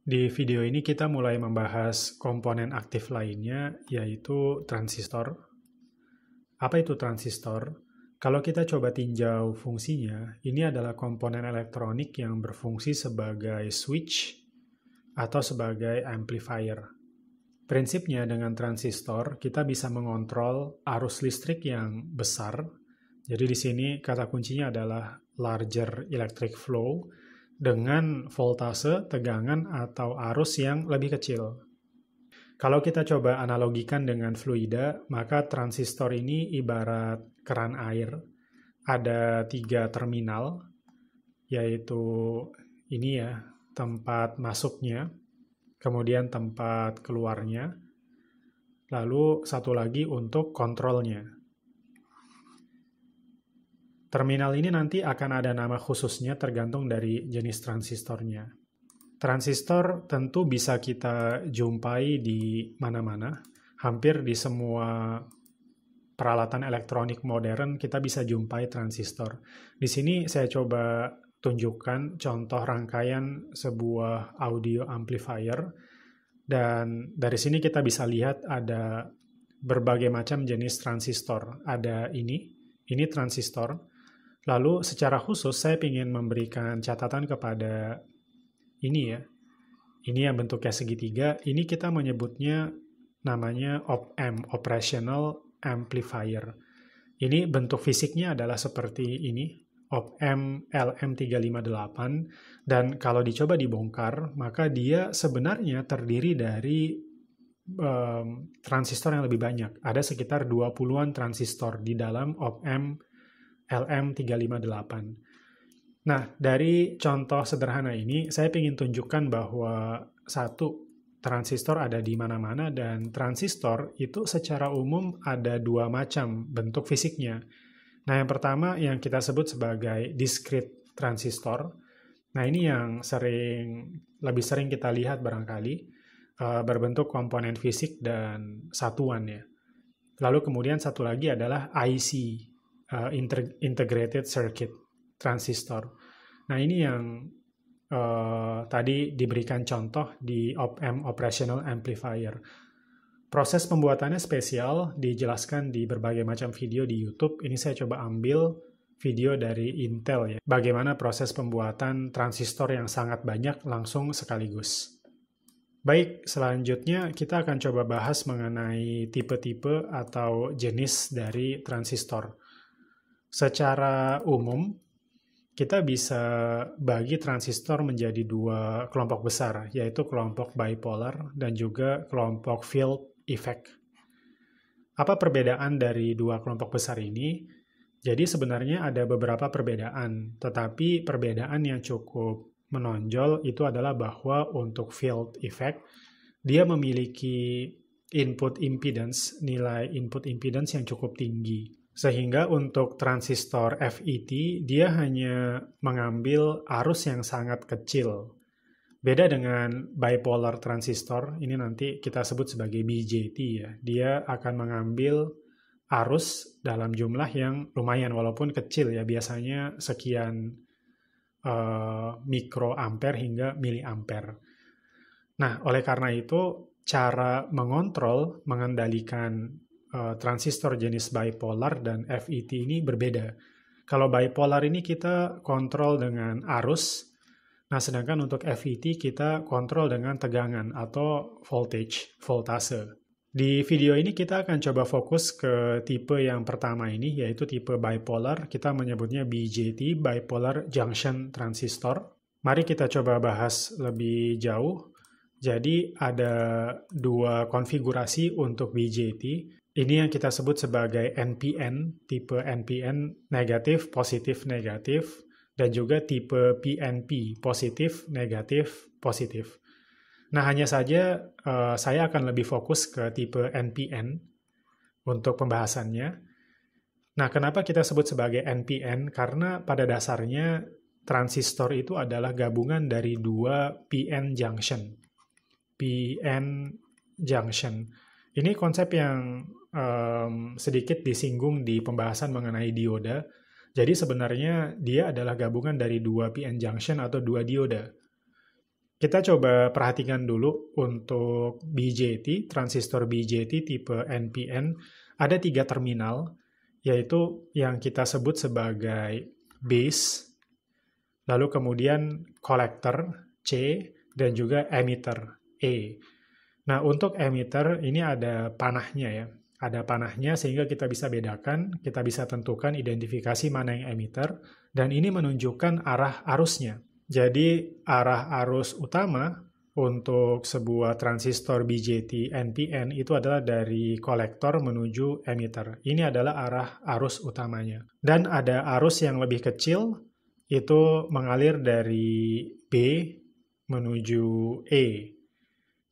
Di video ini kita mulai membahas komponen aktif lainnya, yaitu transistor. Apa itu transistor? Kalau kita coba tinjau fungsinya, ini adalah komponen elektronik yang berfungsi sebagai switch atau sebagai amplifier. Prinsipnya dengan transistor, kita bisa mengontrol arus listrik yang besar. Jadi di sini kata kuncinya adalah larger electric flow dengan voltase, tegangan, atau arus yang lebih kecil. Kalau kita coba analogikan dengan fluida, maka transistor ini ibarat keran air. Ada 3 terminal, yaitu ini ya, tempat masuknya, kemudian tempat keluarnya, lalu satu lagi untuk kontrolnya. Terminal ini nanti akan ada nama khususnya tergantung dari jenis transistornya. Transistor tentu bisa kita jumpai di mana-mana. Hampir di semua peralatan elektronik modern kita bisa jumpai transistor. Di sini saya coba tunjukkan contoh rangkaian sebuah audio amplifier. Dan dari sini kita bisa lihat ada berbagai macam jenis transistor. Ada ini transistor. Lalu secara khusus saya ingin memberikan catatan kepada ini ya. Ini yang bentuknya segitiga. Ini kita menyebutnya namanya op-amp, operational amplifier. Ini bentuk fisiknya adalah seperti ini, op-amp LM358. Dan kalau dicoba dibongkar, maka dia sebenarnya terdiri dari transistor yang lebih banyak. Ada sekitar 20-an transistor di dalam op-amp LM358. Nah, dari contoh sederhana ini, saya ingin tunjukkan bahwa satu, transistor ada di mana-mana, dan transistor itu secara umum ada 2 macam bentuk fisiknya. Nah, yang pertama yang kita sebut sebagai discrete transistor. Nah, ini yang lebih sering kita lihat barangkali, berbentuk komponen fisik dan satuan ya. Lalu kemudian satu lagi adalah IC, Integrated Circuit transistor. Nah, ini yang tadi diberikan contoh di op-amp operational amplifier. Proses pembuatannya spesial, dijelaskan di berbagai macam video di YouTube. Ini saya coba ambil video dari Intel ya. Bagaimana proses pembuatan transistor yang sangat banyak langsung sekaligus. Baik, selanjutnya kita akan coba bahas mengenai tipe-tipe atau jenis dari transistor. Secara umum, kita bisa bagi transistor menjadi 2 kelompok besar, yaitu kelompok bipolar dan juga kelompok field effect. Apa perbedaan dari 2 kelompok besar ini? Jadi sebenarnya ada beberapa perbedaan, tetapi perbedaan yang cukup menonjol itu adalah bahwa untuk field effect, dia memiliki nilai input impedance yang cukup tinggi. Sehingga untuk transistor FET, dia hanya mengambil arus yang sangat kecil. Beda dengan bipolar transistor, ini nanti kita sebut sebagai BJT ya. Dia akan mengambil arus dalam jumlah yang lumayan, walaupun kecil ya, biasanya sekian mikroampere hingga miliampere. Nah, oleh karena itu, cara mengendalikan transistor jenis bipolar dan FET ini berbeda. Kalau bipolar ini kita kontrol dengan arus, nah sedangkan untuk FET kita kontrol dengan tegangan atau voltase. Di video ini kita akan coba fokus ke tipe yang pertama ini, yaitu tipe bipolar. Kita menyebutnya BJT, Bipolar Junction Transistor. Mari kita coba bahas lebih jauh. Jadi ada 2 konfigurasi untuk BJT. Ini yang kita sebut sebagai NPN, tipe NPN negatif, positif, negatif, dan juga tipe PNP, positif, negatif, positif. Nah, hanya saja saya akan lebih fokus ke tipe NPN untuk pembahasannya. Nah, kenapa kita sebut sebagai NPN? Karena pada dasarnya transistor itu adalah gabungan dari 2 PN junction. PN junction. Ini konsep yang sedikit disinggung di pembahasan mengenai dioda. Jadi sebenarnya dia adalah gabungan dari 2 PN junction atau 2 dioda. Kita coba perhatikan dulu untuk BJT, transistor BJT tipe NPN, ada 3 terminal, yaitu yang kita sebut sebagai base, lalu kemudian collector C, dan juga emitter E. Nah, untuk emitter ini ada panahnya ya. Ada panahnya sehingga kita bisa bedakan, kita bisa tentukan identifikasi mana yang emitter, dan ini menunjukkan arah arusnya. Jadi, arah arus utama untuk sebuah transistor BJT NPN itu adalah dari kolektor menuju emitter. Ini adalah arah arus utamanya. Dan ada arus yang lebih kecil, itu mengalir dari B menuju E.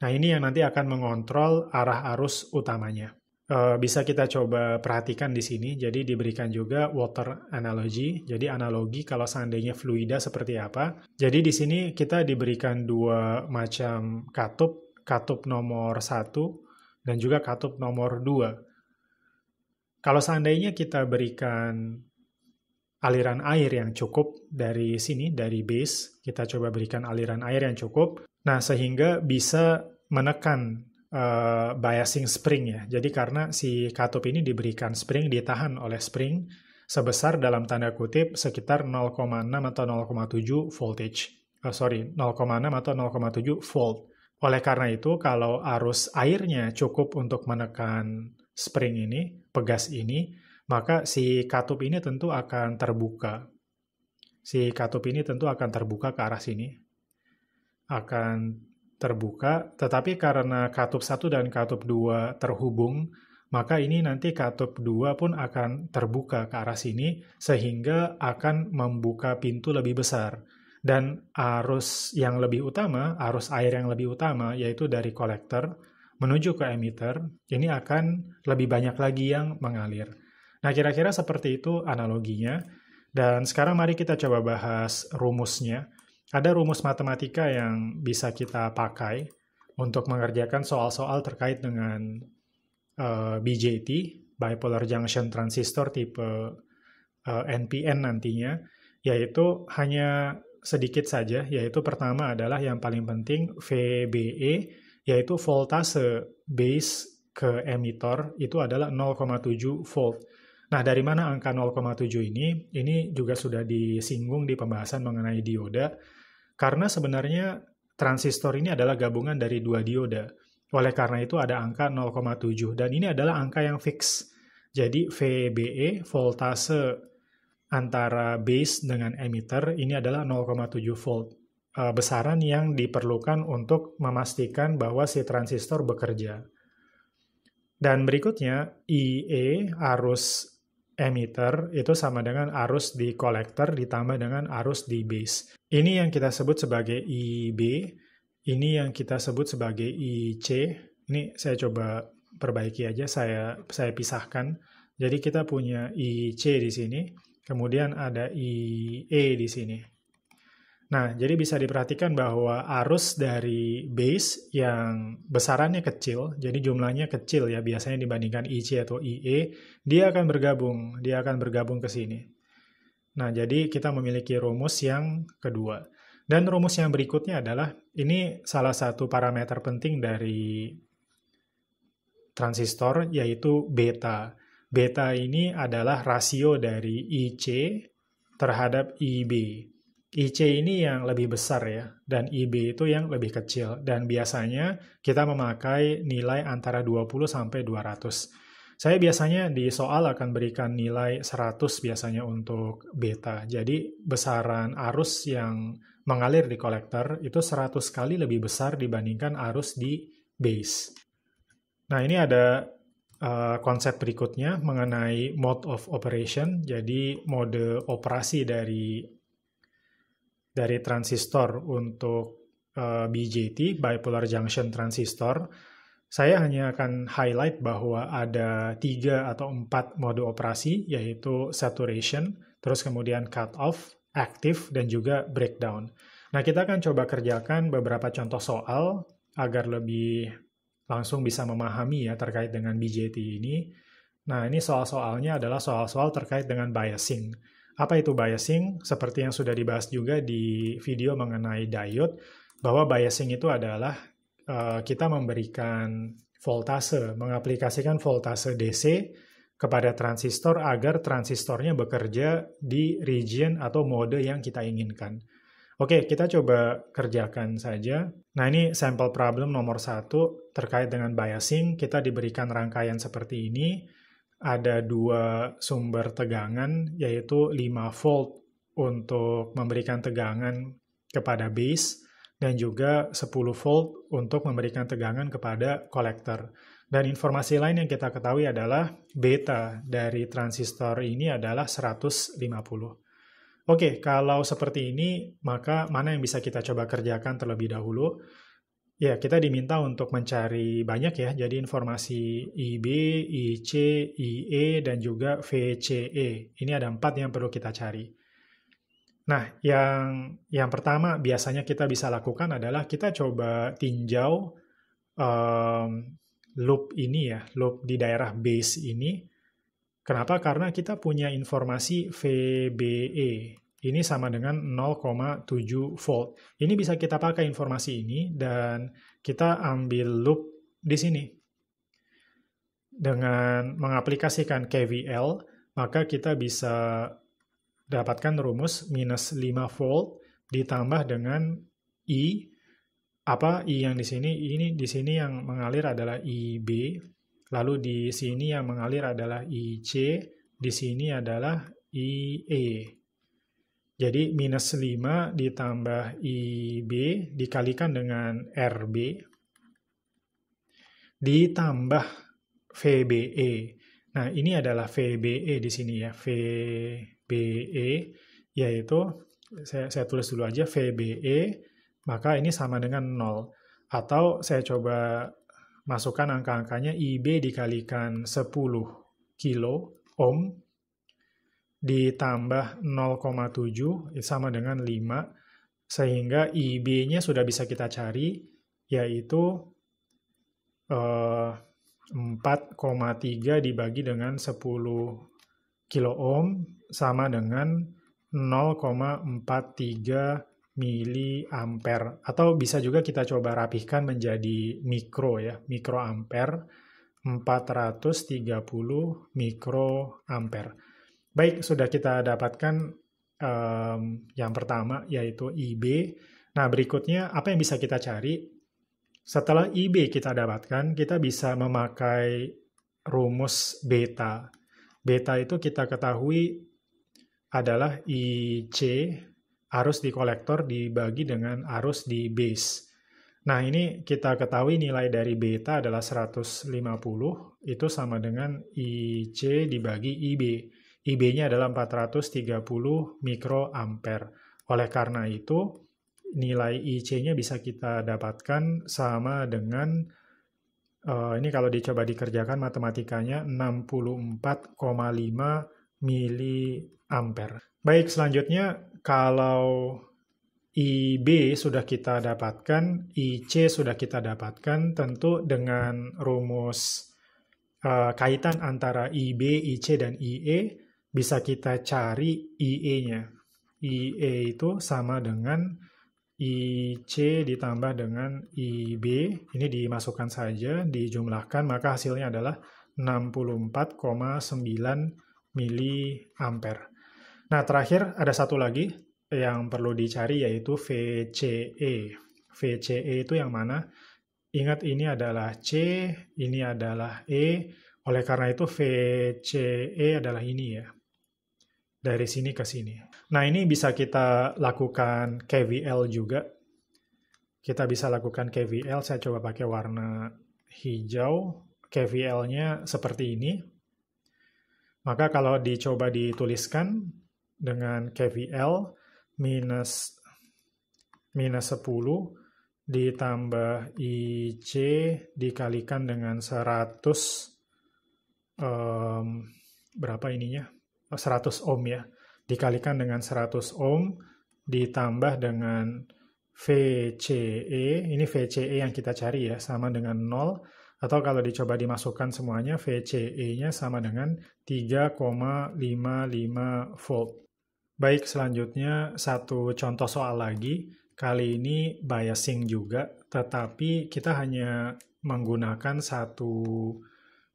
Nah, ini yang nanti akan mengontrol arah arus utamanya. Bisa kita coba perhatikan di sini, jadi diberikan juga water analogy, jadi analogi kalau seandainya fluida seperti apa. Jadi di sini kita diberikan 2 macam katup, katup nomor 1 dan juga katup nomor 2. Kalau seandainya kita berikan aliran air yang cukup dari sini, dari base, kita coba berikan aliran air yang cukup, nah sehingga bisa menekan biasing spring ya. Jadi karena si katup ini diberikan spring, ditahan oleh spring sebesar dalam tanda kutip sekitar 0,6 atau 0,7 voltage. 0,6 atau 0,7 volt. Oleh karena itu, kalau arus airnya cukup untuk menekan spring ini, pegas ini, maka si katup ini tentu akan terbuka. Si katup ini tentu akan terbuka ke arah sini. Akan terbuka, tetapi karena katup 1 dan katup 2 terhubung, maka ini nanti katup 2 pun akan terbuka ke arah sini, sehingga akan membuka pintu lebih besar. Dan arus yang lebih utama, arus air yang lebih utama, yaitu dari kolektor menuju ke emitter, ini akan lebih banyak lagi yang mengalir. Nah, kira-kira seperti itu analoginya. Dan sekarang mari kita coba bahas rumusnya. Ada rumus matematika yang bisa kita pakai untuk mengerjakan soal-soal terkait dengan BJT, bipolar junction transistor tipe NPN nantinya, yaitu hanya sedikit saja, yaitu pertama adalah yang paling penting VBE, yaitu voltase base ke emitter itu adalah 0,7 volt. Nah, dari mana angka 0,7 ini? Ini juga sudah disinggung di pembahasan mengenai dioda. Karena sebenarnya transistor ini adalah gabungan dari 2 dioda. Oleh karena itu ada angka 0,7 dan ini adalah angka yang fix. Jadi VBE, voltase antara base dengan emitter, ini adalah 0,7 volt. Besaran yang diperlukan untuk memastikan bahwa si transistor bekerja. Dan berikutnya, IE, arus emitter, itu sama dengan arus di kolektor ditambah dengan arus di base. Ini yang kita sebut sebagai IB, ini yang kita sebut sebagai IC. Ini saya coba perbaiki aja, saya pisahkan. Jadi kita punya IC di sini, kemudian ada IE di sini. Nah, jadi bisa diperhatikan bahwa arus dari base yang besarannya kecil, jadi jumlahnya kecil ya biasanya dibandingkan IC atau IE, dia akan bergabung ke sini. Nah, jadi kita memiliki rumus yang kedua. Dan rumus yang berikutnya adalah, ini salah satu parameter penting dari transistor, yaitu beta. Beta ini adalah rasio dari IC terhadap IB. IC ini yang lebih besar ya, dan IB itu yang lebih kecil. Dan biasanya kita memakai nilai antara 20 sampai 200. Saya biasanya di soal akan berikan nilai 100 biasanya untuk beta. Jadi besaran arus yang mengalir di kolektor itu 100 kali lebih besar dibandingkan arus di base. Nah, ini ada konsep berikutnya mengenai mode of operation. Jadi mode operasi dari transistor untuk BJT, bipolar junction transistor, saya hanya akan highlight bahwa ada 3 atau 4 mode operasi, yaitu saturation, terus kemudian cut off, active, dan juga breakdown. Nah, kita akan coba kerjakan beberapa contoh soal agar lebih langsung bisa memahami ya terkait dengan BJT ini. Nah, ini soal-soalnya adalah soal-soal terkait dengan biasing. Apa itu biasing? Seperti yang sudah dibahas juga di video mengenai diode. bahwa biasing itu adalah kita memberikan voltase, mengaplikasikan voltase DC kepada transistor agar transistornya bekerja di region atau mode yang kita inginkan. Oke, kita coba kerjakan saja. Nah, ini sampel problem nomor 1 terkait dengan biasing. Kita diberikan rangkaian seperti ini. Ada 2 sumber tegangan, yaitu 5 volt untuk memberikan tegangan kepada base, dan juga 10 volt untuk memberikan tegangan kepada kolektor. Dan informasi lain yang kita ketahui adalah beta dari transistor ini adalah 150. Oke, kalau seperti ini, maka mana yang bisa kita coba kerjakan terlebih dahulu? Ya, kita diminta untuk mencari banyak ya, jadi informasi IB, IC, IE, dan juga VCE. Ini ada 4 yang perlu kita cari. Nah, yang pertama biasanya kita bisa lakukan adalah kita coba tinjau loop ini ya, loop di daerah base ini. Kenapa? Karena kita punya informasi VBE. Ini sama dengan 0,7 volt. Ini bisa kita pakai informasi ini dan kita ambil loop di sini. Dengan mengaplikasikan KVL, maka kita bisa dapatkan rumus minus 5 volt ditambah dengan I. Apa I yang di sini? Ini di sini yang mengalir adalah IB. Lalu di sini yang mengalir adalah IC, di sini adalah IE. Jadi minus 5 ditambah IB dikalikan dengan RB ditambah VBE. Nah, ini adalah VBE di sini ya. VBE yaitu, saya tulis dulu aja VBE, maka ini sama dengan 0. Atau saya coba masukkan angka-angkanya, IB dikalikan 10 kilo ohm ditambah 0,7 sama dengan 5, sehingga IB-nya sudah bisa kita cari, yaitu 4,3 dibagi dengan 10 kilo ohm sama dengan 0,43 miliampere. Atau bisa juga kita coba rapihkan menjadi mikro ya, mikroampere, 430 mikroampere. Baik, sudah kita dapatkan yang pertama, yaitu IB. Nah, berikutnya apa yang bisa kita cari? Setelah IB kita dapatkan, kita bisa memakai rumus beta. Beta itu kita ketahui adalah IC, arus di kolektor dibagi dengan arus di base. Nah, ini kita ketahui nilai dari beta adalah 150, itu sama dengan IC dibagi IB. IB-nya adalah 430 mikroampere. Oleh karena itu, nilai IC-nya bisa kita dapatkan sama dengan, ini kalau dicoba dikerjakan matematikanya, 64,5 miliampere. Baik, selanjutnya kalau IB sudah kita dapatkan, IC sudah kita dapatkan, tentu dengan rumus kaitan antara IB, IC, dan IE, bisa kita cari IE-nya. IE itu sama dengan IC ditambah dengan IB, ini dimasukkan saja, dijumlahkan, maka hasilnya adalah 64,9 miliampere. Nah, terakhir ada satu lagi yang perlu dicari, yaitu VCE. VCE itu yang mana? Ingat, ini adalah C, ini adalah E, oleh karena itu VCE adalah ini ya. Dari sini ke sini. Nah, ini bisa kita lakukan KVL juga. Kita bisa lakukan KVL, saya coba pakai warna hijau. KVL-nya seperti ini. Maka kalau dicoba dituliskan dengan KVL minus 10 ditambah IC dikalikan dengan 100, berapa ininya? 100 ohm ya, dikalikan dengan 100 ohm ditambah dengan VCE, ini VCE yang kita cari ya, sama dengan 0, atau kalau dicoba dimasukkan semuanya, VCE-nya sama dengan 3,55 volt. Baik, selanjutnya satu contoh soal lagi. Kali ini biasing juga, tetapi kita hanya menggunakan satu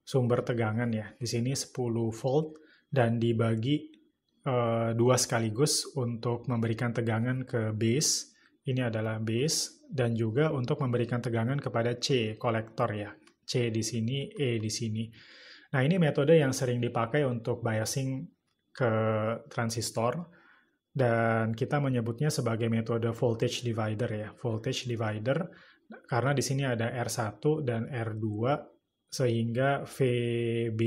sumber tegangan ya. Di sini 10 volt dan dibagi dua sekaligus untuk memberikan tegangan ke base. Ini adalah base dan juga untuk memberikan tegangan kepada C, kolektor ya. C di sini, E di sini. Nah, ini metode yang sering dipakai untuk biasing ke transistor dan kita menyebutnya sebagai metode voltage divider ya. Voltage divider karena di sini ada R1 dan R2 sehingga VB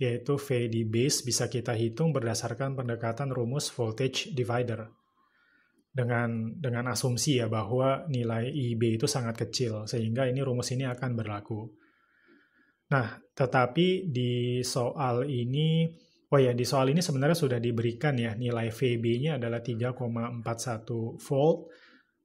yaitu V di base bisa kita hitung berdasarkan pendekatan rumus voltage divider. Dengan asumsi ya bahwa nilai IB itu sangat kecil sehingga ini rumus ini akan berlaku. Nah, tetapi di soal ini di soal ini sebenarnya sudah diberikan ya nilai VB-nya adalah 3,41 volt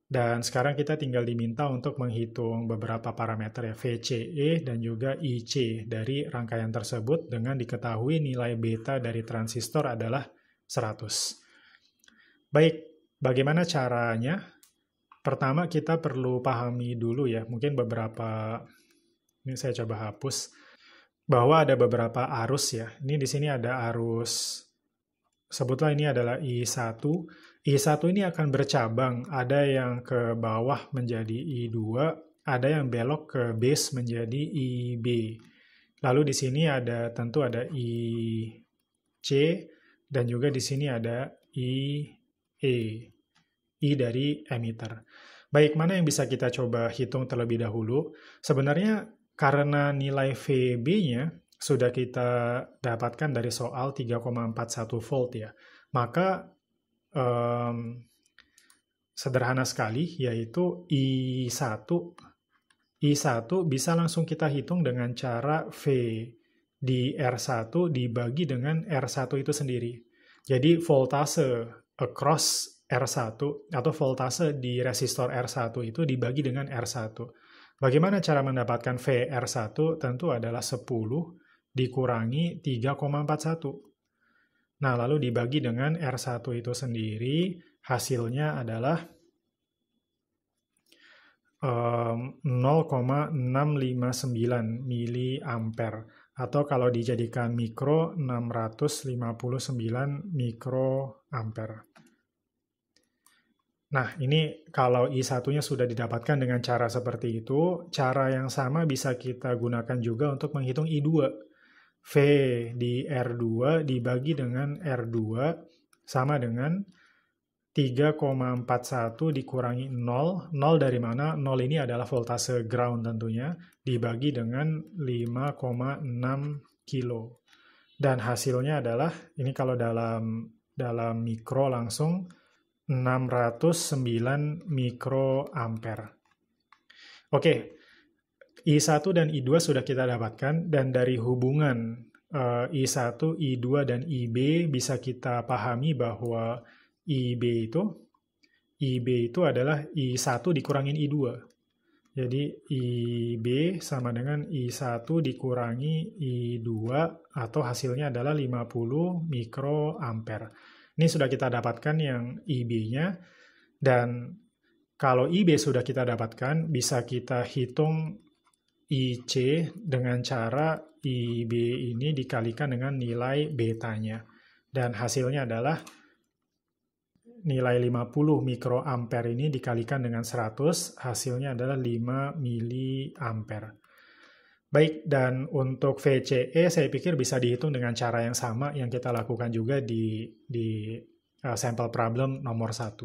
dan sekarang kita tinggal diminta untuk menghitung beberapa parameter ya VCE dan juga IC dari rangkaian tersebut dengan diketahui nilai beta dari transistor adalah 100. Baik, bagaimana caranya? Pertama kita perlu pahami dulu ya, mungkin ini saya coba hapus, bahwa ada beberapa arus ya. Ini di sini ada arus, sebutlah ini adalah I1. I1 ini akan bercabang, ada yang ke bawah menjadi I2, ada yang belok ke base menjadi IB. Lalu di sini tentu ada IC, dan juga di sini ada IE, I dari emitter. Baik, mana yang bisa kita coba hitung terlebih dahulu? Sebenarnya karena nilai VB-nya sudah kita dapatkan dari soal 3,41 volt ya, maka sederhana sekali yaitu I1 bisa langsung kita hitung dengan cara V di R1 dibagi dengan R1 itu sendiri. Jadi voltase across R1 atau voltase di resistor R1 itu dibagi dengan R1. Bagaimana cara mendapatkan V R1? Tentu adalah 10 dikurangi 3,41. Nah, lalu dibagi dengan R1 itu sendiri, hasilnya adalah 0,659 miliampere. Atau kalau dijadikan mikro, 659 mikroampere. Nah, ini kalau I1-nya sudah didapatkan dengan cara seperti itu, cara yang sama bisa kita gunakan juga untuk menghitung I2. V di R2 dibagi dengan R2 sama dengan 3,41 dikurangi 0. 0 dari mana? 0 ini adalah voltase ground tentunya, dibagi dengan 5,6 kilo. Dan hasilnya adalah, ini kalau dalam mikro langsung, 609 mikroampere. Oke. I1 dan I2 sudah kita dapatkan, dan dari hubungan I1, I2, dan IB bisa kita pahami bahwa IB itu adalah I1 dikurangin I2. Jadi IB sama dengan I1 dikurangi I2 atau hasilnya adalah 50 mikroampere. Ini sudah kita dapatkan yang IB-nya, dan kalau IB sudah kita dapatkan, bisa kita hitung IC dengan cara IB ini dikalikan dengan nilai betanya. Dan hasilnya adalah nilai 50 mikroampere ini dikalikan dengan 100, hasilnya adalah 5 miliampere. Baik, dan untuk VCE saya pikir bisa dihitung dengan cara yang sama yang kita lakukan juga di sampel problem nomor 1.